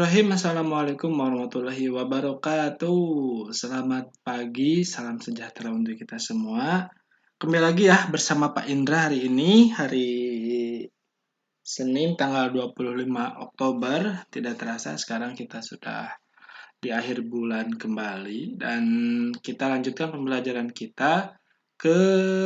Assalamualaikum warahmatullahi wabarakatuh. Selamat pagi, salam sejahtera untuk kita semua. Kembali lagi ya bersama Pak Indra hari ini, hari Senin tanggal 25 Oktober. Tidak terasa sekarang kita sudah di akhir bulan kembali dan kita lanjutkan pembelajaran kita ke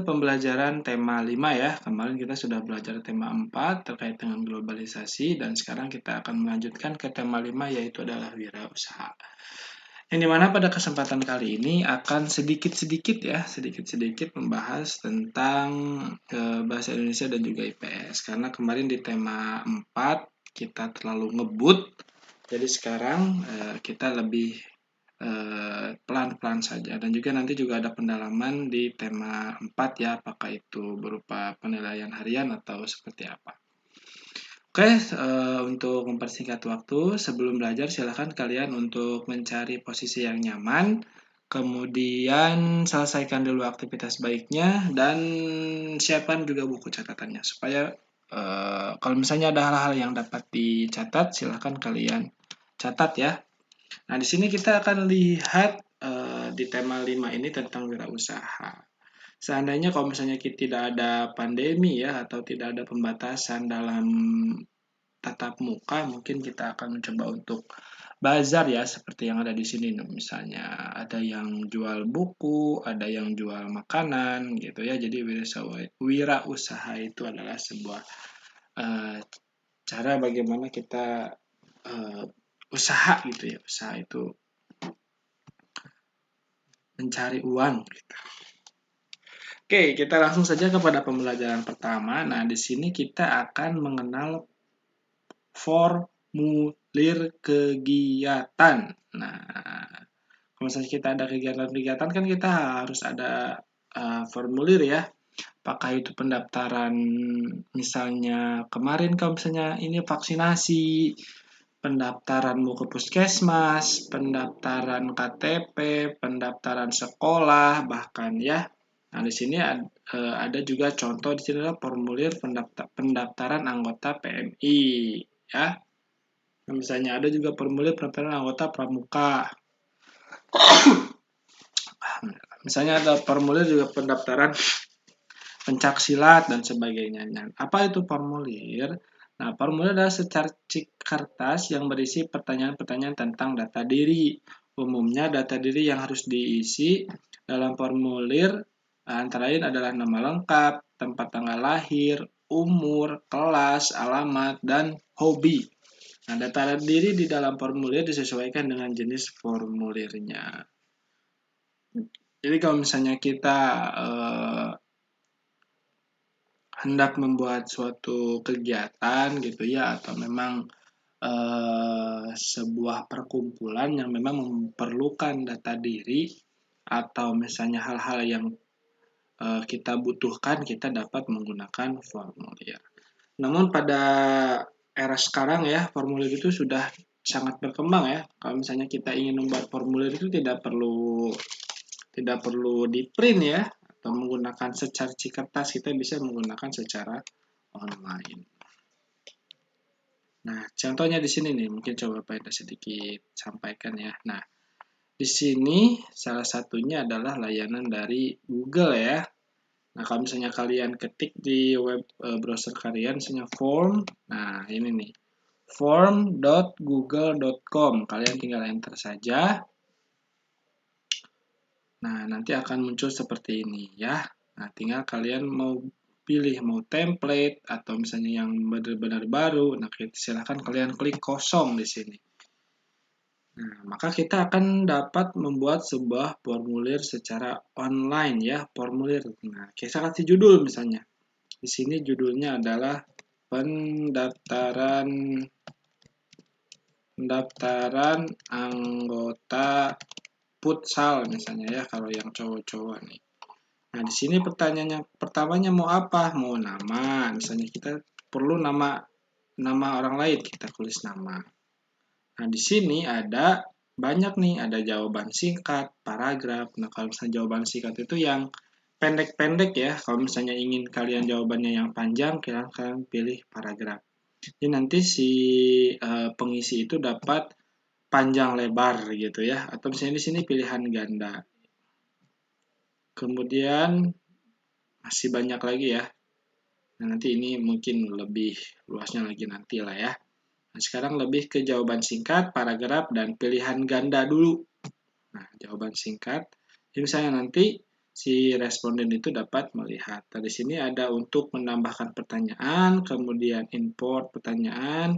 pembelajaran tema 5 ya. Kemarin kita sudah belajar tema 4 terkait dengan globalisasi dan sekarang kita akan melanjutkan ke tema 5 yaitu adalah wirausaha. Yang dimana pada kesempatan kali ini akan sedikit-sedikit membahas tentang bahasa Indonesia dan juga IPS. Karena kemarin di tema 4 kita terlalu ngebut, jadi sekarang kita lebih pelan-pelan saja. Dan juga nanti juga ada pendalaman di tema 4 ya, apakah itu berupa penilaian harian atau seperti apa. Oke, untuk mempersingkat waktu, sebelum belajar silakan kalian untuk mencari posisi yang nyaman, kemudian selesaikan dulu aktivitas baiknya, dan siapkan juga buku catatannya, supaya kalau misalnya ada hal-hal yang dapat dicatat, silakan kalian catat ya. Nah, di sini kita akan lihat di tema 5 ini tentang wirausaha. Seandainya kalau misalnya kita tidak ada pandemi ya atau tidak ada pembatasan dalam tatap muka, mungkin kita akan mencoba untuk bazar ya seperti yang ada di sini. Misalnya ada yang jual buku, ada yang jual makanan gitu ya. Jadi wirausaha itu adalah sebuah cara bagaimana kita usaha gitu ya. Usaha itu mencari uang gitu. Oke, kita langsung saja kepada pembelajaran pertama. Nah, di sini kita akan mengenal formulir kegiatan. Nah, kalau misalnya kita ada kegiatan-kegiatan kan kita harus ada formulir ya. Apakah itu pendaftaran misalnya kemarin kalau misalnya ini vaksinasi, pendaftaranmu ke puskesmas, pendaftaran KTP, pendaftaran sekolah, bahkan ya. Nah, di sini ada juga contoh di sini adalah formulir pendaftaran anggota PMI, ya. Nah, misalnya ada juga formulir pendaftaran anggota pramuka. Misalnya ada formulir juga pendaftaran pencak silat dan sebagainya. Nah, apa itu formulir? Nah, formulir adalah secarcik kertas yang berisi pertanyaan-pertanyaan tentang data diri. Umumnya data diri yang harus diisi dalam formulir antara lain adalah nama lengkap, tempat tanggal lahir, umur, kelas, alamat, dan hobi. Nah, data diri di dalam formulir disesuaikan dengan jenis formulirnya. Jadi kalau misalnya kita hendak membuat suatu kegiatan gitu ya, atau memang sebuah perkumpulan yang memang memerlukan data diri atau misalnya hal-hal yang kita butuhkan, kita dapat menggunakan formulir. Namun pada era sekarang ya, formulir itu sudah sangat berkembang ya. Kalau misalnya kita ingin membuat formulir itu tidak perlu di print ya, atau menggunakan secarcik kertas, kita bisa menggunakan secara online. Nah, contohnya di sini nih, mungkin coba Pak Enda sedikit sampaikan ya. Nah, di sini salah satunya adalah layanan dari Google ya. Nah, kalau misalnya kalian ketik di web browser kalian, misalnya form, nah ini nih, form.google.com, kalian tinggal enter saja. Nah, nanti akan muncul seperti ini ya. Nah, tinggal kalian mau pilih mau template atau misalnya yang benar-benar baru, nah silahkan kalian klik kosong di sini. Nah, maka kita akan dapat membuat sebuah formulir secara online ya, formulir. Nah, kita kasih judul misalnya. Di sini judulnya adalah pendaftaran anggota futsal misalnya ya kalau yang cowok-cowok nih. Nah, di sini pertanyaannya pertamanya mau apa? Mau nama. Misalnya kita perlu nama orang lain, kita tulis nama. Nah, di sini ada banyak nih, ada jawaban singkat, paragraf. Nah, kalau misalnya jawaban singkat itu yang pendek-pendek ya. Kalau misalnya ingin kalian jawabannya yang panjang, kalian pilih paragraf. Jadi nanti si pengisi itu dapat panjang lebar gitu ya, atau misalnya di sini pilihan ganda. Kemudian masih banyak lagi ya. Nah, nanti ini mungkin lebih luasnya lagi nanti lah ya. Nah, sekarang lebih ke jawaban singkat, paragraf, dan pilihan ganda dulu. Nah, jawaban singkat. Jadi misalnya nanti si responden itu dapat melihat. Nah, di sini ada untuk menambahkan pertanyaan, kemudian import pertanyaan.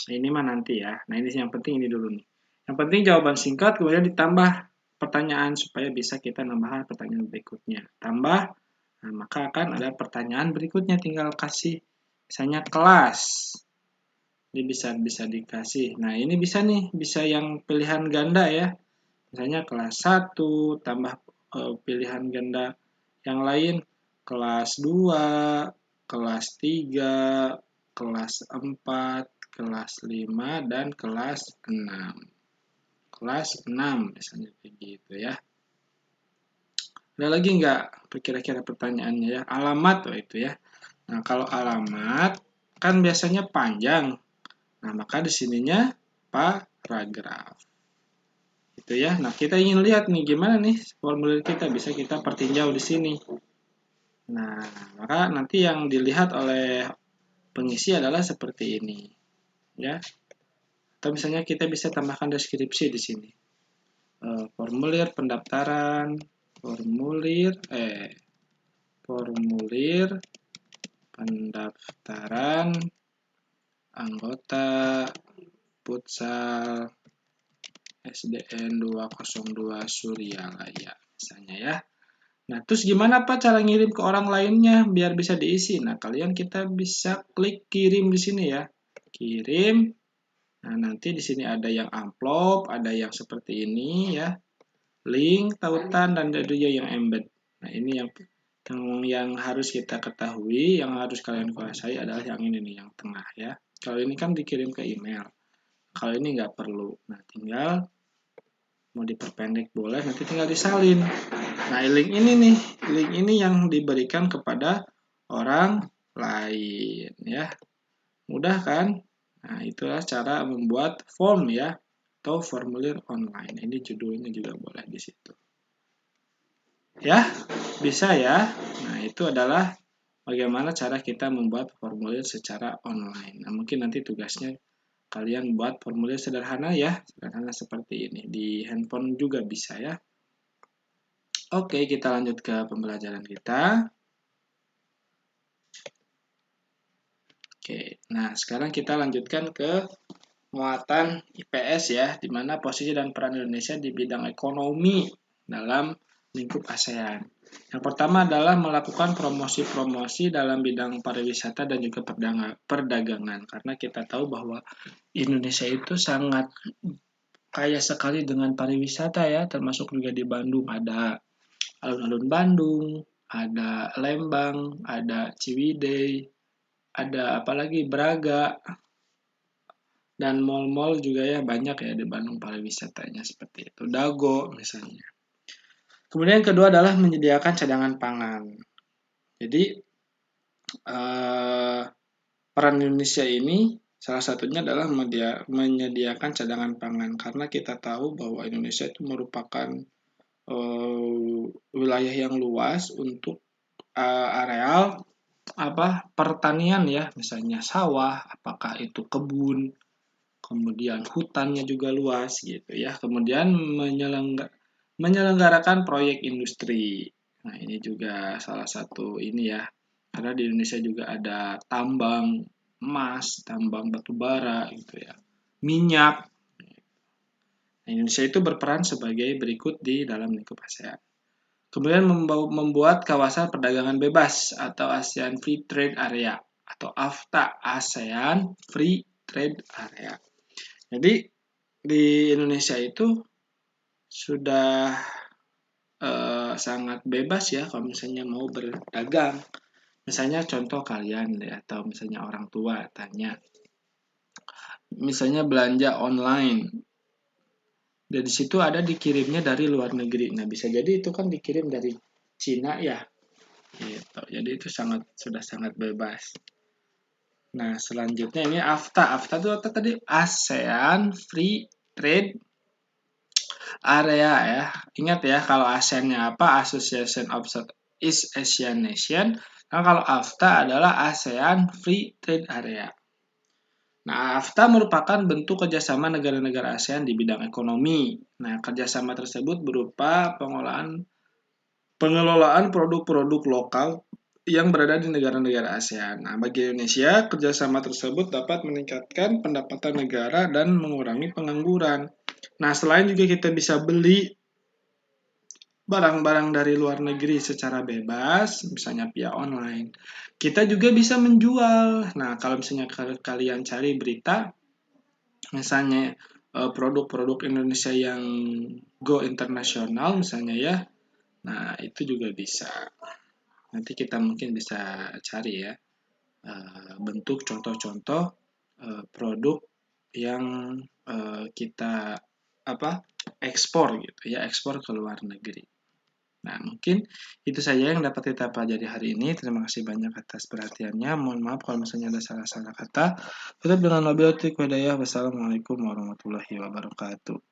Nah, ini mah nanti ya. Nah, ini yang penting ini dulu nih. Yang penting jawaban singkat, kemudian ditambah pertanyaan supaya bisa kita nambahkan pertanyaan berikutnya. Tambah, nah, maka akan ada pertanyaan berikutnya. Tinggal kasih misalnya kelas. Ini bisa dikasih. Nah, ini bisa nih, bisa yang pilihan ganda ya. Misalnya kelas 1 tambah pilihan ganda yang lain, kelas 2, kelas 3, kelas 4, kelas 5, dan kelas 6. Kelas 6 misalnya begitu ya. Ada lagi nggak kira-kira pertanyaannya ya? Alamat itu ya. Nah, kalau alamat kan biasanya panjang. Nah, maka di sininya paragraf. Gitu ya. Nah, kita ingin lihat nih gimana nih formulir kita bisa kita pertinjau di sini. Nah, maka nanti yang dilihat oleh pengisi adalah seperti ini, ya. Atau misalnya kita bisa tambahkan deskripsi di sini. Formulir pendaftaran, formulir pendaftaran anggota futsal SDN 202 Suryalaya misalnya ya. Nah, terus gimana Pak cara ngirim ke orang lainnya biar bisa diisi? Nah, kita bisa klik kirim di sini ya. Kirim. Nah, nanti di sini ada yang amplop, ada yang seperti ini ya. Link, tautan, dan ada juga yang embed. Nah, ini yang harus kita ketahui, yang harus kalian kuasai adalah yang ini nih, yang tengah ya. Kalau ini kan dikirim ke email. Kalau ini nggak perlu. Nah, tinggal mau diperpendek boleh, nanti tinggal disalin. Nah, link ini yang diberikan kepada orang lain ya. Mudah kan? Nah, itulah cara membuat form ya atau formulir online. Ini judulnya juga boleh di situ. Ya, bisa ya. Nah, itu adalah bagaimana cara kita membuat formulir secara online. Nah, mungkin nanti tugasnya kalian buat formulir sederhana ya, sederhana seperti ini. Di handphone juga bisa ya. Oke, kita lanjut ke pembelajaran kita. Oke, nah sekarang kita lanjutkan ke muatan IPS ya, di mana posisi dan peran Indonesia di bidang ekonomi dalam lingkup ASEAN. Yang pertama adalah melakukan promosi-promosi dalam bidang pariwisata dan juga perdagangan. Karena kita tahu bahwa Indonesia itu sangat kaya sekali dengan pariwisata ya, termasuk juga di Bandung ada alun-alun Bandung, ada Lembang, ada Ciwidey, ada apalagi Braga, dan mall-mall juga ya banyak ya di Bandung pariwisatanya seperti itu. Dago misalnya. Kemudian yang kedua adalah menyediakan cadangan pangan. Jadi peran Indonesia ini salah satunya adalah menyediakan cadangan pangan karena kita tahu bahwa Indonesia itu merupakan wilayah yang luas untuk areal pertanian ya, misalnya sawah, apakah itu kebun, kemudian hutannya juga luas gitu ya. Kemudian menyelenggarakan proyek industri. Nah, ini juga salah satu ini ya. Karena di Indonesia juga ada tambang emas, tambang batu bara gitu ya. Minyak. Nah, Indonesia itu berperan sebagai berikut di dalam lingkup ASEAN. Kemudian membuat kawasan perdagangan bebas atau ASEAN Free Trade Area atau AFTA, ASEAN Free Trade Area. Jadi di Indonesia itu sudah sangat bebas ya kalau misalnya mau berdagang. Misalnya contoh kalian ya, atau misalnya orang tua tanya, misalnya belanja online, dan di situ ada dikirimnya dari luar negeri. Nah, bisa jadi itu kan dikirim dari Cina ya. Gitu. Jadi itu sudah sangat bebas. Nah, selanjutnya ini AFTA. AFTA itu apa tadi? ASEAN Free Trade Area ya. Ingat ya, kalau ASEAN-nya apa? Association of Southeast Asian Nation. Nah, kalau AFTA adalah ASEAN Free Trade Area. Nah, AFTA merupakan bentuk kerjasama negara-negara ASEAN di bidang ekonomi. Nah, kerjasama tersebut berupa pengelolaan produk-produk lokal yang berada di negara-negara ASEAN. Nah, bagi Indonesia, kerjasama tersebut dapat meningkatkan pendapatan negara dan mengurangi pengangguran. Nah, selain juga kita bisa beli barang-barang dari luar negeri secara bebas, misalnya via online. Kita juga bisa menjual. Nah, kalau misalnya kalian cari berita, misalnya produk-produk Indonesia yang go internasional misalnya ya, nah itu juga bisa. Nanti kita mungkin bisa cari ya bentuk contoh-contoh produk yang kita apa ekspor gitu ya, ekspor ke luar negeri. Nah, mungkin itu saja yang dapat kita pelajari hari ini. Terima kasih banyak atas perhatiannya. Mohon maaf kalau misalnya ada salah-salah kata. Tutup dengan wabillahi taufiq walhidayah. Wassalamualaikum warahmatullahi wabarakatuh.